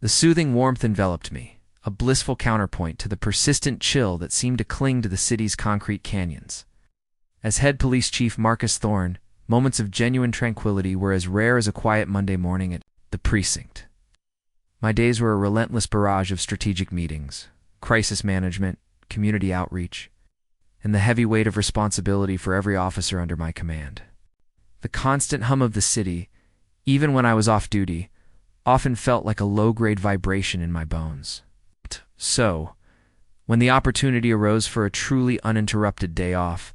The soothing warmth enveloped me, a blissful counterpoint to the persistent chill that seemed to cling to the city's concrete canyons. As head police chief Marcus Thorne, moments of genuine tranquility were as rare as a quiet Monday morning at the precinct. My days were a relentless barrage of strategic meetings, crisis management, community outreach, and the heavy weight of responsibility for every officer under my command. The constant hum of the city, even when I was off duty, often felt like a low-grade vibration in my bones. So, when the opportunity arose for a truly uninterrupted day off,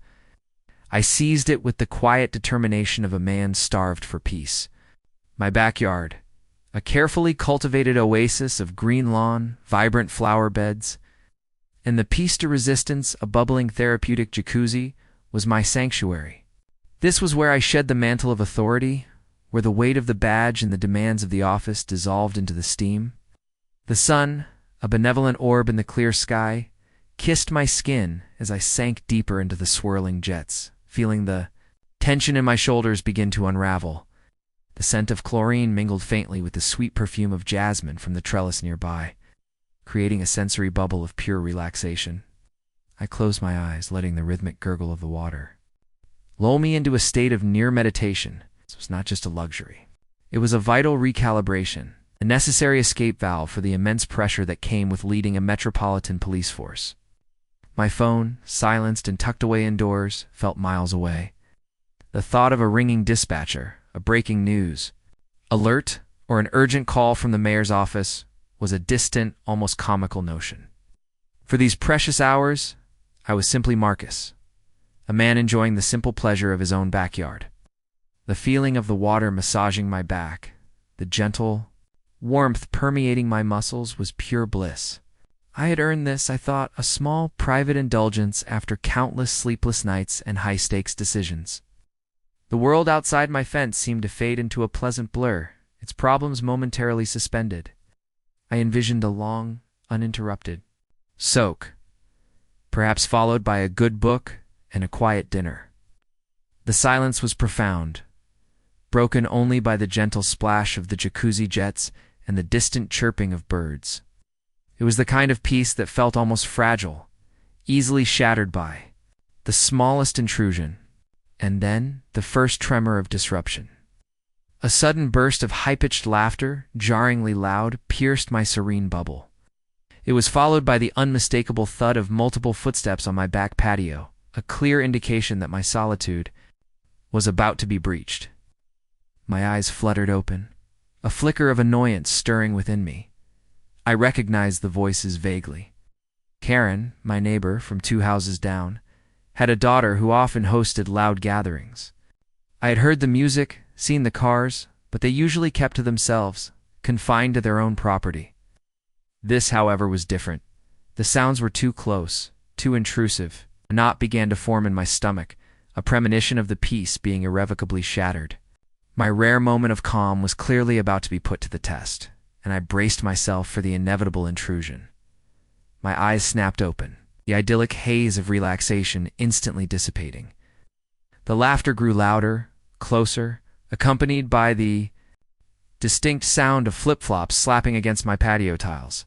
I seized it with the quiet determination of a man starved for peace. My backyard, a carefully cultivated oasis of green lawn, vibrant flower beds, and the piece de resistance, a bubbling therapeutic jacuzzi, was my sanctuary. This was where I shed the mantle of authority, where the weight of the badge and the demands of the office dissolved into the steam. The sun, a benevolent orb in the clear sky, kissed my skin as I sank deeper into the swirling jets, feeling the tension in my shoulders begin to unravel. The scent of chlorine mingled faintly with the sweet perfume of jasmine from the trellis nearby, creating a sensory bubble of pure relaxation. I closed my eyes, letting the rhythmic gurgle of the water lull me into a state of near meditation. This was not just a luxury. It was a vital recalibration, a necessary escape valve for the immense pressure that came with leading a metropolitan police force. My phone, silenced and tucked away indoors, felt miles away. The thought of a ringing dispatcher, a breaking news alert, or an urgent call from the mayor's office was a distant, almost comical notion. For these precious hours, I was simply Marcus, a man enjoying the simple pleasure of his own backyard. The feeling of the water massaging my back, the gentle warmth permeating my muscles was pure bliss. I had earned this, I thought, a small private indulgence after countless sleepless nights and high-stakes decisions. The world outside my fence seemed to fade into a pleasant blur, its problems momentarily suspended. I envisioned a long, uninterrupted soak, perhaps followed by a good book and a quiet dinner. The silence was profound, broken only by the gentle splash of the jacuzzi jets and the distant chirping of birds. It was the kind of peace that felt almost fragile, easily shattered by the smallest intrusion, and then the first tremor of disruption. A sudden burst of high-pitched laughter, jarringly loud, pierced my serene bubble. It was followed by the unmistakable thud of multiple footsteps on my back patio, a clear indication that my solitude was about to be breached. My eyes fluttered open, a flicker of annoyance stirring within me. I recognized the voices vaguely. Karen, my neighbor from 2 houses down, had a daughter who often hosted loud gatherings. I had heard the music, seen the cars, but they usually kept to themselves, confined to their own property. This, however, was different. The sounds were too close, too intrusive. A knot began to form in my stomach, a premonition of the peace being irrevocably shattered. My rare moment of calm was clearly about to be put to the test, and I braced myself for the inevitable intrusion. My eyes snapped open, the idyllic haze of relaxation instantly dissipating. The laughter grew louder, closer, accompanied by the distinct sound of flip-flops slapping against my patio tiles.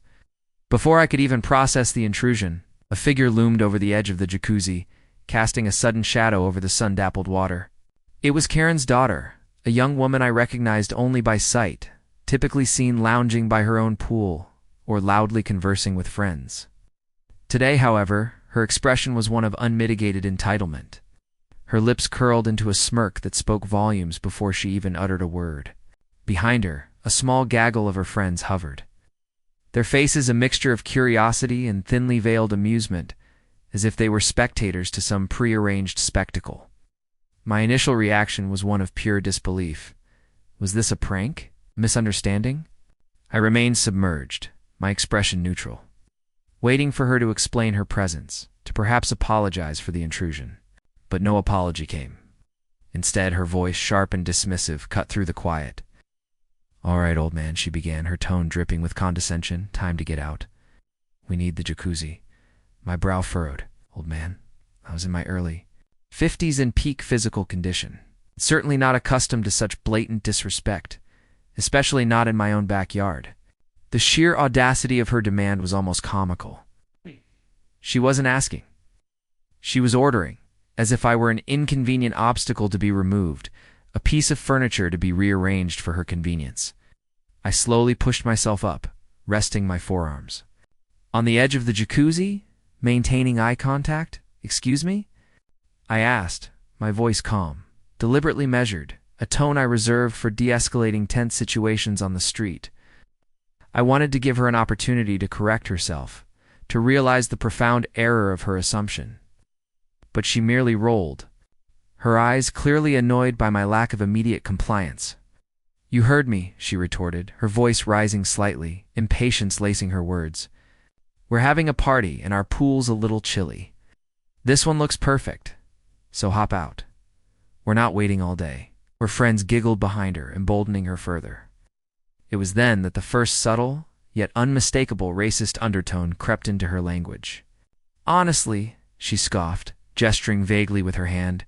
Before I could even process the intrusion, a figure loomed over the edge of the jacuzzi, casting a sudden shadow over the sun-dappled water. It was Karen's daughter, a young woman I recognized only by sight, typically seen lounging by her own pool or loudly conversing with friends. Today, however, her expression was one of unmitigated entitlement. Her lips curled into a smirk that spoke volumes before she even uttered a word. Behind her, a small gaggle of her friends hovered, their faces a mixture of curiosity and thinly veiled amusement, as if they were spectators to some prearranged spectacle. My initial reaction was one of pure disbelief. Was this a prank? Misunderstanding? I remained submerged, my expression neutral, waiting for her to explain her presence, to perhaps apologize for the intrusion. But no apology came. Instead, her voice, sharp and dismissive, cut through the quiet. "All right, old man," she began, her tone dripping with condescension. "Time to get out. We need the jacuzzi." My brow furrowed. Old man. I was in my early 50s in peak physical condition, certainly not accustomed to such blatant disrespect, especially not in my own backyard. The sheer audacity of her demand was almost comical. She wasn't asking. She was ordering, as if I were an inconvenient obstacle to be removed, a piece of furniture to be rearranged for her convenience. I slowly pushed myself up, resting my forearms. On the edge of the jacuzzi, maintaining eye contact, "Excuse me?" I asked, my voice calm, deliberately measured, a tone I reserved for de-escalating tense situations on the street. I wanted to give her an opportunity to correct herself, to realize the profound error of her assumption. But she merely rolled, her eyes clearly annoyed by my lack of immediate compliance. "You heard me," she retorted, her voice rising slightly, impatience lacing her words. "We're having a party and our pool's a little chilly. This one looks perfect, so hop out. We're not waiting all day." Her friends giggled behind her, emboldening her further. It was then that the first subtle, yet unmistakable racist undertone crept into her language. "Honestly," she scoffed, gesturing vaguely with her hand,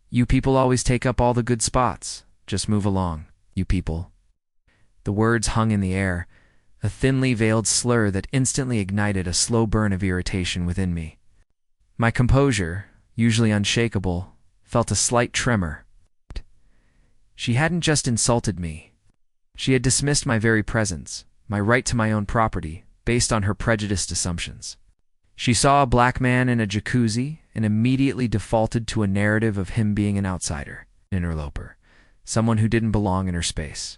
"you people always take up all the good spots. Just move along, you people." The words hung in the air, a thinly veiled slur that instantly ignited a slow burn of irritation within me. My composure, usually unshakable, felt a slight tremor. She hadn't just insulted me. She had dismissed my very presence, my right to my own property, based on her prejudiced assumptions. She saw a black man in a jacuzzi and immediately defaulted to a narrative of him being an outsider, an interloper, someone who didn't belong in her space.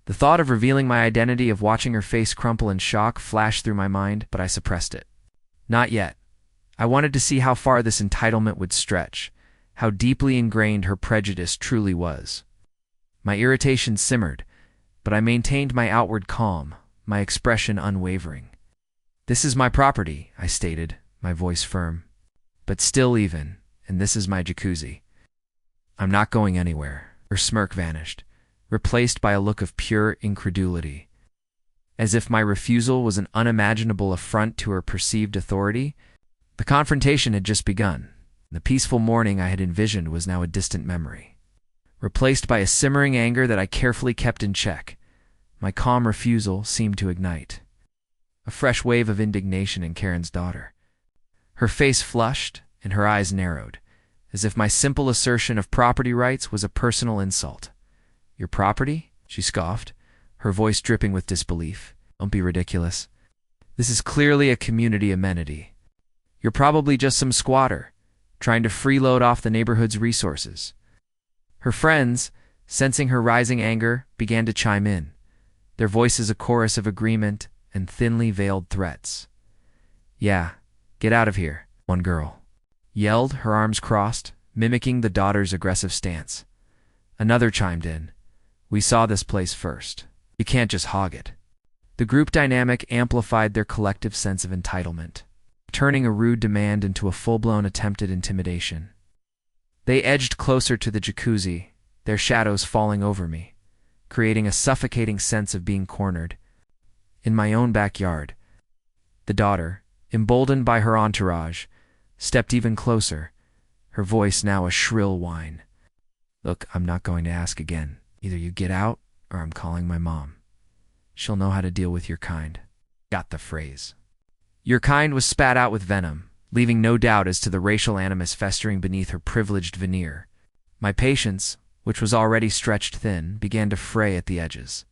The thought of revealing my identity, of watching her face crumple in shock, flashed through my mind, but I suppressed it. Not yet. I wanted to see how far this entitlement would stretch, how deeply ingrained her prejudice truly was. My irritation simmered, but I maintained my outward calm, my expression unwavering. "This is my property," I stated, my voice firm. "But still even, and this is my jacuzzi. I'm not going anywhere." Her smirk vanished, replaced by a look of pure incredulity. As if my refusal was an unimaginable affront to her perceived authority, the confrontation had just begun. The peaceful morning I had envisioned was now a distant memory, replaced by a simmering anger that I carefully kept in check. My calm refusal seemed to ignite a fresh wave of indignation in Karen's daughter. Her face flushed and her eyes narrowed, as if my simple assertion of property rights was a personal insult. "Your property?" she scoffed, her voice dripping with disbelief. "Don't be ridiculous. This is clearly a community amenity. You're probably just some squatter, trying to freeload off the neighborhood's resources." Her friends, sensing her rising anger, began to chime in, their voices a chorus of agreement and thinly veiled threats. "Yeah, get out of here," one girl yelled, her arms crossed, mimicking the daughter's aggressive stance. Another chimed in, "We saw this place first. You can't just hog it." The group dynamic amplified their collective sense of entitlement, turning a rude demand into a full-blown attempted intimidation. They edged closer to the jacuzzi, their shadows falling over me, creating a suffocating sense of being cornered. In my own backyard, the daughter, emboldened by her entourage, stepped even closer, her voice now a shrill whine. "Look, I'm not going to ask again. Either you get out, or I'm calling my mom. She'll know how to deal with your kind." Got the phrase. Your kind was spat out with venom, leaving no doubt as to the racial animus festering beneath her privileged veneer. My patience, which was already stretched thin, began to fray at the edges.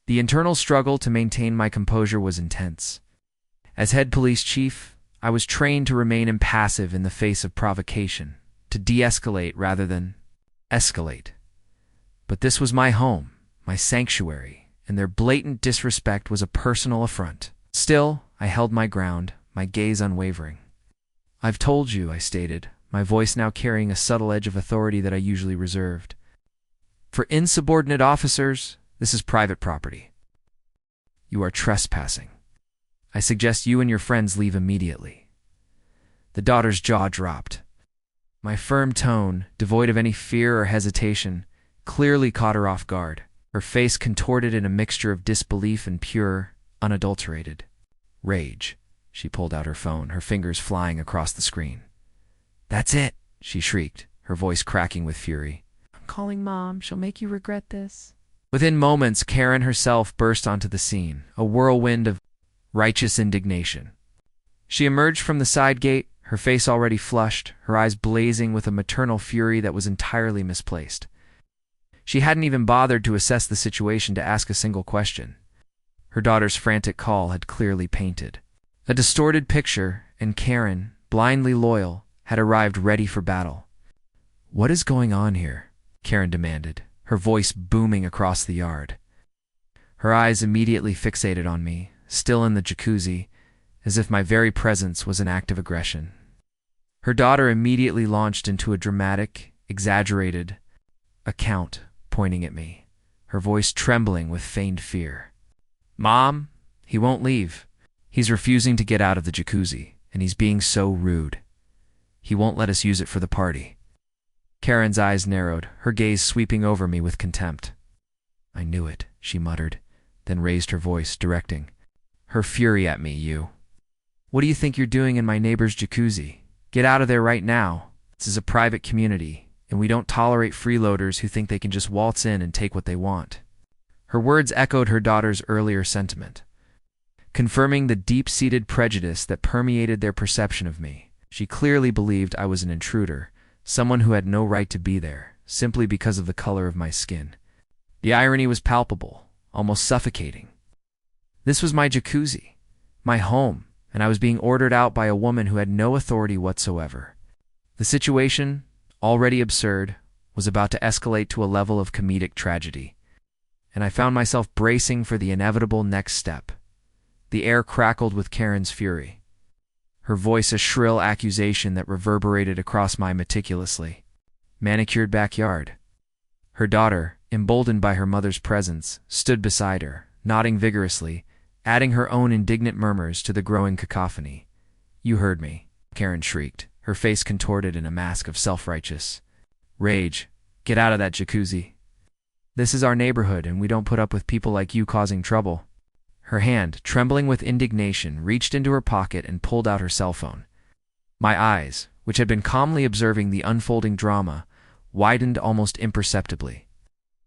The internal struggle to maintain my composure was intense. As head police chief, I was trained to remain impassive in the face of provocation, to de-escalate rather than escalate. But this was my home, my sanctuary, and their blatant disrespect was a personal affront. Still, I held my ground, my gaze unwavering. "I've told you," I stated, my voice now carrying a subtle edge of authority that I usually reserved. "For insubordinate officers, this is private property. You are trespassing. I suggest you and your friends leave immediately." The daughter's jaw dropped. My firm tone, devoid of any fear or hesitation, clearly caught her off guard, her face contorted in a mixture of disbelief and pure, unadulterated rage. She pulled out her phone, her fingers flying across the screen. "That's it," she shrieked, her voice cracking with fury. "I'm calling Mom. She'll make you regret this." Within moments, Karen herself burst onto the scene, a whirlwind of righteous indignation. She emerged from the side gate, her face already flushed, her eyes blazing with a maternal fury that was entirely misplaced. She hadn't even bothered to assess the situation to ask a single question. Her daughter's frantic call had clearly painted a distorted picture, and Karen, blindly loyal, had arrived ready for battle. "What is going on here?" Karen demanded, her voice booming across the yard. Her eyes immediately fixated on me, still in the jacuzzi, as if my very presence was an act of aggression. Her daughter immediately launched into a dramatic, exaggerated account, pointing at me, her voice trembling with feigned fear. "Mom, he won't leave. He's refusing to get out of the jacuzzi, and he's being so rude. He won't let us use it for the party." Karen's eyes narrowed, her gaze sweeping over me with contempt. "I knew it," she muttered, then raised her voice, directing her fury at me. "You. What do you think you're doing in my neighbor's jacuzzi? Get out of there right now. This is a private community, and we don't tolerate freeloaders who think they can just waltz in and take what they want." Her words echoed her daughter's earlier sentiment, confirming the deep-seated prejudice that permeated their perception of me. She clearly believed I was an intruder, someone who had no right to be there, simply because of the color of my skin. The irony was palpable, almost suffocating. This was my jacuzzi, my home, and I was being ordered out by a woman who had no authority whatsoever. The situation, already absurd, was about to escalate to a level of comedic tragedy, and I found myself bracing for the inevitable next step. The air crackled with Karen's fury, her voice a shrill accusation that reverberated across my meticulously manicured backyard. Her daughter, emboldened by her mother's presence, stood beside her, nodding vigorously, adding her own indignant murmurs to the growing cacophony. "You heard me," Karen shrieked, her face contorted in a mask of self-righteous rage. "Get out of that jacuzzi. This is our neighborhood, and we don't put up with people like you causing trouble." Her hand, trembling with indignation, reached into her pocket and pulled out her cell phone. My eyes, which had been calmly observing the unfolding drama, widened almost imperceptibly.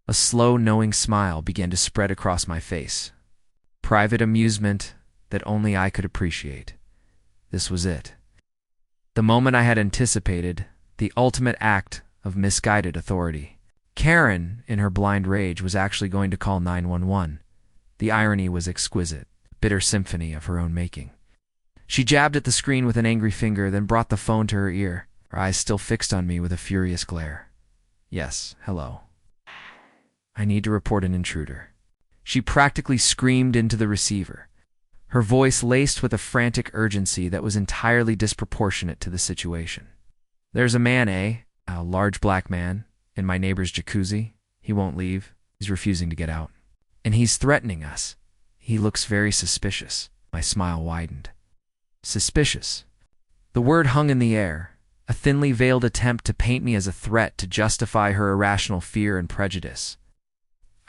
A slow, knowing smile began to spread across my face. Private amusement that only I could appreciate. This was it. The moment I had anticipated, the ultimate act of misguided authority. Karen, in her blind rage, was actually going to call 911. The irony was exquisite, bitter symphony of her own making. She jabbed at the screen with an angry finger, then brought the phone to her ear, her eyes still fixed on me with a furious glare. "Yes, hello. I need to report an intruder." She practically screamed into the receiver, her voice laced with a frantic urgency that was entirely disproportionate to the situation. "There's a man, a large black man, in my neighbor's jacuzzi. He won't leave. He's refusing to get out. And he's threatening us. He looks very suspicious." My smile widened. Suspicious. The word hung in the air, a thinly veiled attempt to paint me as a threat to justify her irrational fear and prejudice.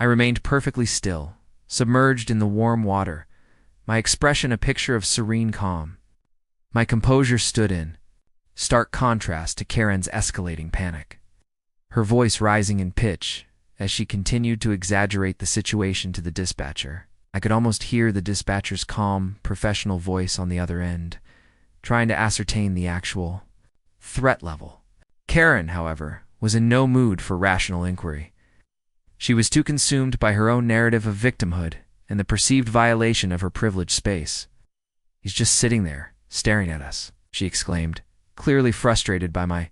I remained perfectly still, submerged in the warm water, my expression a picture of serene calm. My composure stood in stark contrast to Karen's escalating panic, her voice rising in pitch as she continued to exaggerate the situation to the dispatcher. I could almost hear the dispatcher's calm, professional voice on the other end, trying to ascertain the actual threat level. Karen, however, was in no mood for rational inquiry. She was too consumed by her own narrative of victimhood and the perceived violation of her privileged space. "He's just sitting there, staring at us," she exclaimed, clearly frustrated by my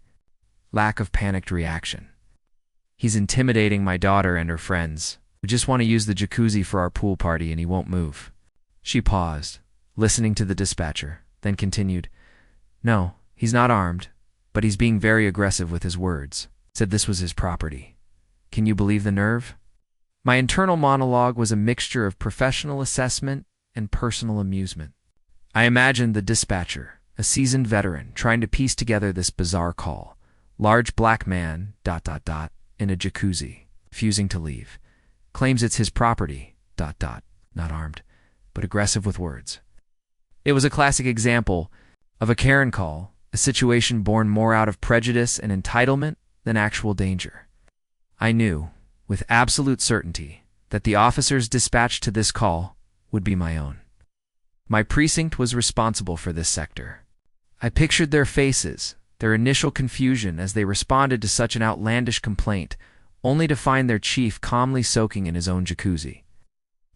lack of panicked reaction. "He's intimidating my daughter and her friends. We just want to use the jacuzzi for our pool party, and he won't move." She paused, listening to the dispatcher, then continued, "No, he's not armed, but he's being very aggressive with his words. Said this was his property. Can you believe the nerve?" My internal monologue was a mixture of professional assessment and personal amusement. I imagined the dispatcher, a seasoned veteran, trying to piece together this bizarre call. Large black man, in a jacuzzi, refusing to leave. Claims it's his property, not armed, but aggressive with words. It was a classic example of a Karen call, a situation born more out of prejudice and entitlement than actual danger. I knew, with absolute certainty, that the officers dispatched to this call would be my own. My precinct was responsible for this sector. I pictured their faces, their initial confusion as they responded to such an outlandish complaint, only to find their chief calmly soaking in his own jacuzzi.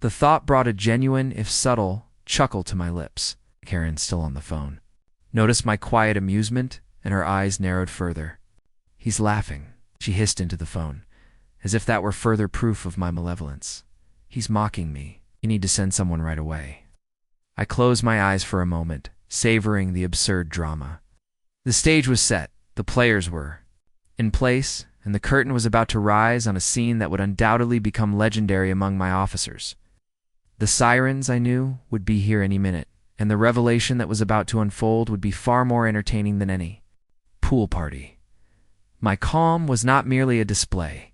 The thought brought a genuine, if subtle, chuckle to my lips. Karen, still on the phone, noticed my quiet amusement, and her eyes narrowed further. "He's laughing," she hissed into the phone, as if that were further proof of my malevolence. "He's mocking me. You need to send someone right away." I closed my eyes for a moment, savoring the absurd drama. The stage was set, the players were in place, and the curtain was about to rise on a scene that would undoubtedly become legendary among my officers. The sirens, I knew, would be here any minute, and the revelation that was about to unfold would be far more entertaining than any pool party. My calm was not merely a display.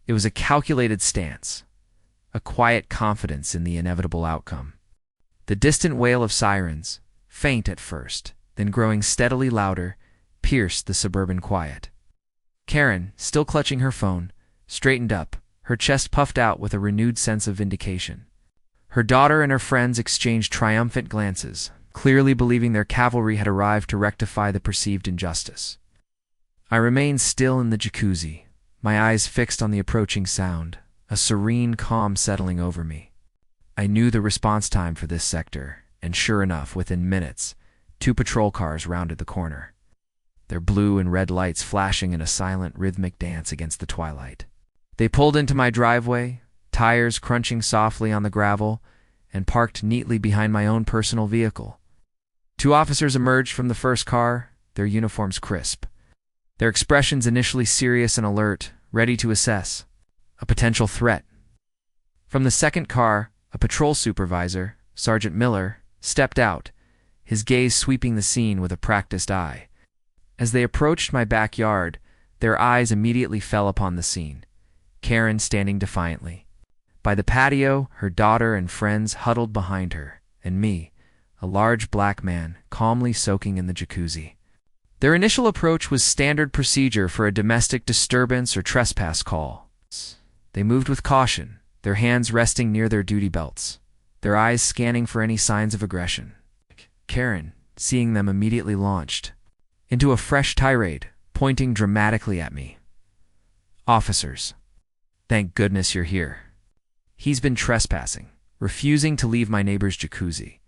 It was a calculated stance, a quiet confidence in the inevitable outcome. The distant wail of sirens, faint at first, then growing steadily louder, pierced the suburban quiet. Karen, still clutching her phone, straightened up, her chest puffed out with a renewed sense of vindication. Her daughter and her friends exchanged triumphant glances, clearly believing their cavalry had arrived to rectify the perceived injustice. I remained still in the jacuzzi, my eyes fixed on the approaching sound, a serene calm settling over me. I knew the response time for this sector, and sure enough, within minutes, 2 patrol cars rounded the corner, their blue and red lights flashing in a silent, rhythmic dance against the twilight. They pulled into my driveway, tires crunching softly on the gravel, and parked neatly behind my own personal vehicle. 2 officers emerged from the first car, their uniforms crisp, their expressions initially serious and alert, ready to assess a potential threat. From the second car, a patrol supervisor, Sergeant Miller, stepped out, his gaze sweeping the scene with a practiced eye. As they approached my backyard, their eyes immediately fell upon the scene, Karen standing defiantly. By the patio, her daughter and friends huddled behind her, and me, a large black man, calmly soaking in the jacuzzi. Their initial approach was standard procedure for a domestic disturbance or trespass call. They moved with caution, their hands resting near their duty belts, their eyes scanning for any signs of aggression. Karen, seeing them, immediately launched into a fresh tirade, pointing dramatically at me. "Officers, thank goodness you're here. He's been trespassing, refusing to leave my neighbor's jacuzzi.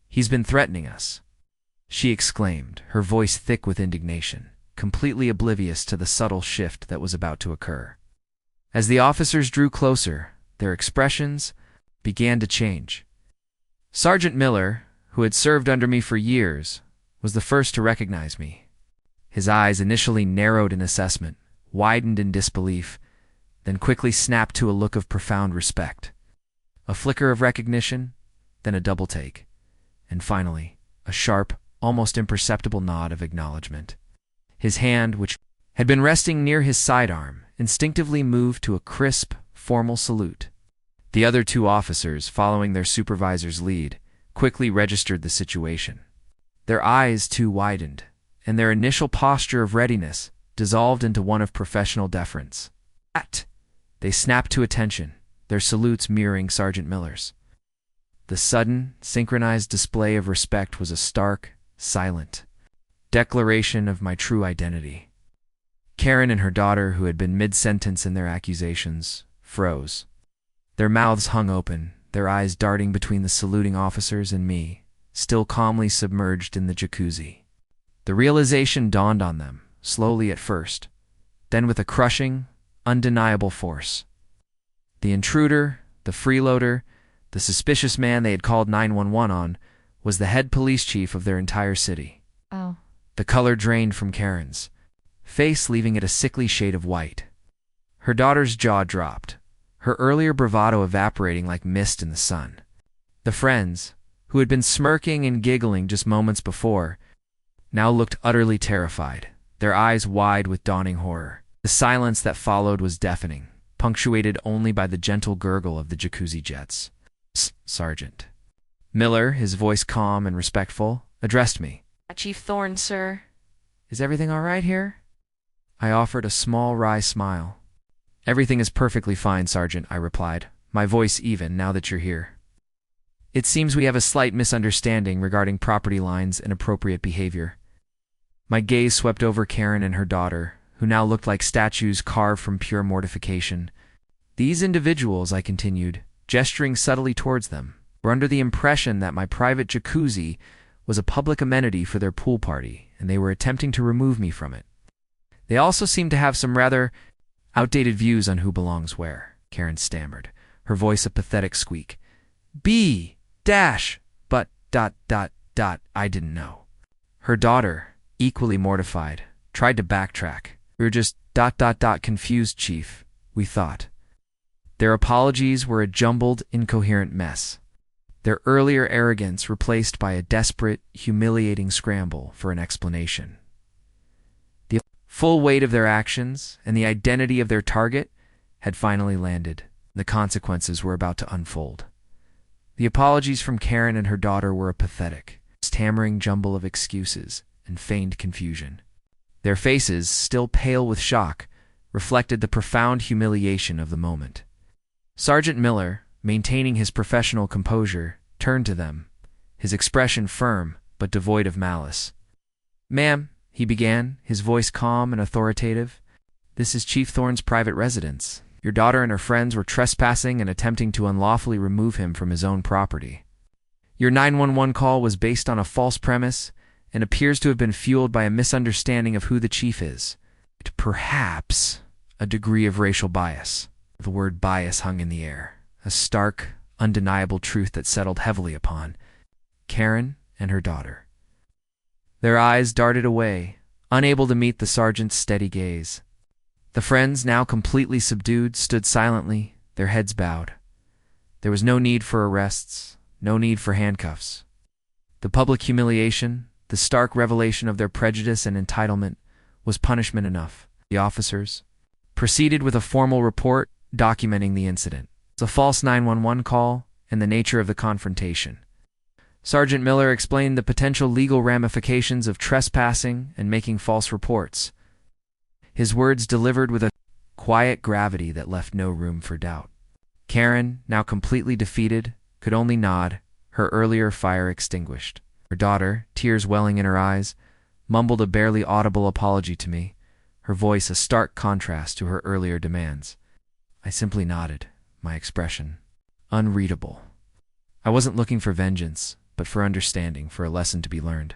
He's been threatening us," she exclaimed, her voice thick with indignation, completely oblivious to the subtle shift that was about to occur. As the officers drew closer, their expressions began to change. Sergeant Miller, who had served under me for years, was the first to recognize me. His eyes, initially narrowed in assessment, widened in disbelief, then quickly snapped to a look of profound respect. A flicker of recognition, then a double take, and finally, a sharp, almost imperceptible nod of acknowledgement. His hand, which had been resting near his sidearm, instinctively moved to a crisp, formal salute. The other 2 officers, following their supervisor's lead, quickly registered the situation. Their eyes, too, widened, and their initial posture of readiness dissolved into one of professional deference. They snapped to attention, their salutes mirroring Sergeant Miller's. The sudden, synchronized display of respect was a stark, silent declaration of my true identity. Karen and her daughter, who had been mid-sentence in their accusations, froze. Their mouths hung open, their eyes darting between the saluting officers and me, still calmly submerged in the jacuzzi. The realization dawned on them, slowly at first, then with a crushing, undeniable force. The intruder, the freeloader, the suspicious man they had called 911 on, was the head police chief of their entire city. Oh. The color drained from Karen's face, leaving it a sickly shade of white. Her daughter's jaw dropped, her earlier bravado evaporating like mist in the sun. The friends, who had been smirking and giggling just moments before, now looked utterly terrified, their eyes wide with dawning horror. The silence that followed was deafening, punctuated only by the gentle gurgle of the jacuzzi jets. Sergeant Miller, his voice calm and respectful, addressed me. Chief Thorne, sir. Is everything all right here? I offered a small, wry smile. Everything is perfectly fine, Sergeant, I replied, my voice even now that you're here. It seems we have a slight misunderstanding regarding property lines and appropriate behavior. My gaze swept over Karen and her daughter, who now looked like statues carved from pure mortification. These individuals, I continued, gesturing subtly towards them, were under the impression that my private jacuzzi was a public amenity for their pool party, and they were attempting to remove me from it. They also seemed to have some rather outdated views on who belongs where, Karen stammered, her voice a pathetic squeak. But I didn't know. Her daughter, equally mortified, tried to backtrack. We were just confused, Chief, we thought. Their apologies were a jumbled, incoherent mess. Their earlier arrogance replaced by a desperate, humiliating scramble for an explanation. The full weight of their actions and the identity of their target had finally landed. The consequences were about to unfold. The apologies from Karen and her daughter were a pathetic, stammering jumble of excuses and feigned confusion. Their faces, still pale with shock, reflected the profound humiliation of the moment. Sergeant Miller, maintaining his professional composure, turned to them, his expression firm but devoid of malice. "Ma'am," he began, his voice calm and authoritative, "this is Chief Thorne's private residence. Your daughter and her friends were trespassing and attempting to unlawfully remove him from his own property. Your 911 call was based on a false premise and appears to have been fueled by a misunderstanding of who the chief is. Perhaps a degree of racial bias." The word bias hung in the air, a stark, undeniable truth that settled heavily upon Karen and her daughter. Their eyes darted away, unable to meet the sergeant's steady gaze. The friends, now completely subdued, stood silently, their heads bowed. There was no need for arrests, no need for handcuffs. The public humiliation, the stark revelation of their prejudice and entitlement, was punishment enough. The officers proceeded with a formal report documenting the incident. It's a false 911 call and the nature of the confrontation. Sergeant Miller explained the potential legal ramifications of trespassing and making false reports. His words delivered with a quiet gravity that left no room for doubt. Karen, now completely defeated, could only nod, her earlier fire extinguished. Her daughter, tears welling in her eyes, mumbled a barely audible apology to me, her voice a stark contrast to her earlier demands. I simply nodded, my expression unreadable. I wasn't looking for vengeance, but for understanding, for a lesson to be learned.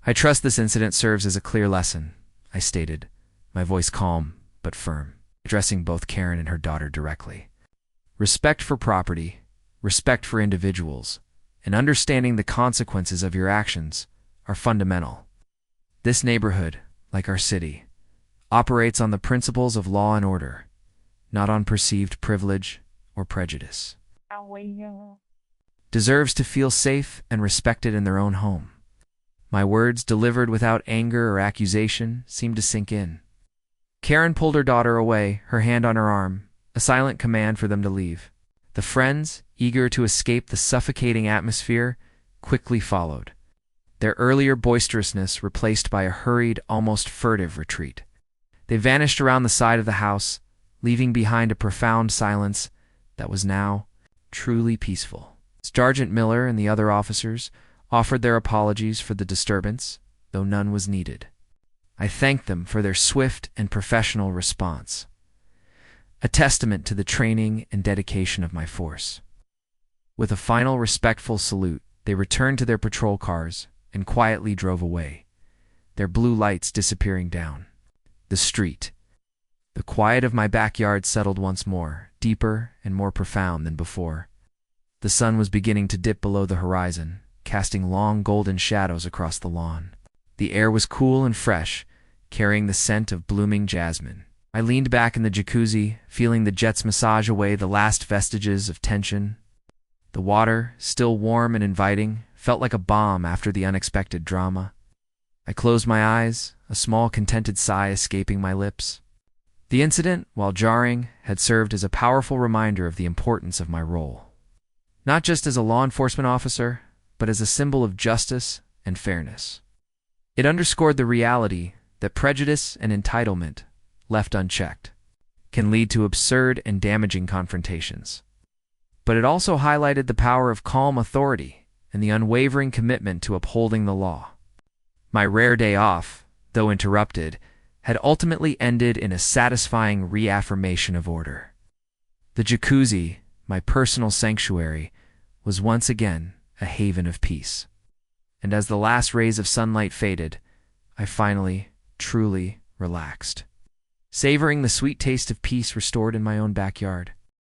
"I trust this incident serves as a clear lesson," I stated, my voice calm but firm, addressing both Karen and her daughter directly. "Respect for property, respect for individuals, and understanding the consequences of your actions are fundamental. This neighborhood, like our city, operates on the principles of law and order, not on perceived privilege or prejudice. Deserves to feel safe and respected in their own home." My words, delivered without anger or accusation, seemed to sink in. Karen pulled her daughter away, her hand on her arm, a silent command for them to leave. The friends, eager to escape the suffocating atmosphere, quickly followed, their earlier boisterousness replaced by a hurried, almost furtive retreat. They vanished around the side of the house, leaving behind a profound silence that was now truly peaceful. Sergeant Miller and the other officers offered their apologies for the disturbance, though none was needed. I thanked them for their swift and professional response, a testament to the training and dedication of my force. With a final respectful salute, they returned to their patrol cars and quietly drove away, their blue lights disappearing down the street. The quiet of my backyard settled once more, deeper and more profound than before. The sun was beginning to dip below the horizon, casting long golden shadows across the lawn. The air was cool and fresh, carrying the scent of blooming jasmine. I leaned back in the jacuzzi, feeling the jets massage away the last vestiges of tension. The water, still warm and inviting, felt like a balm after the unexpected drama. I closed my eyes, a small contented sigh escaping my lips. The incident, while jarring, had served as a powerful reminder of the importance of my role. Not just as a law enforcement officer, but as a symbol of justice and fairness. It underscored the reality that prejudice and entitlement, left unchecked, can lead to absurd and damaging confrontations. But it also highlighted the power of calm authority and the unwavering commitment to upholding the law. My rare day off, though interrupted, had ultimately ended in a satisfying reaffirmation of order. The Jacuzzi, my personal sanctuary, was once again a haven of peace. And as the last rays of sunlight faded, I finally, truly relaxed, savoring the sweet taste of peace restored in my own backyard.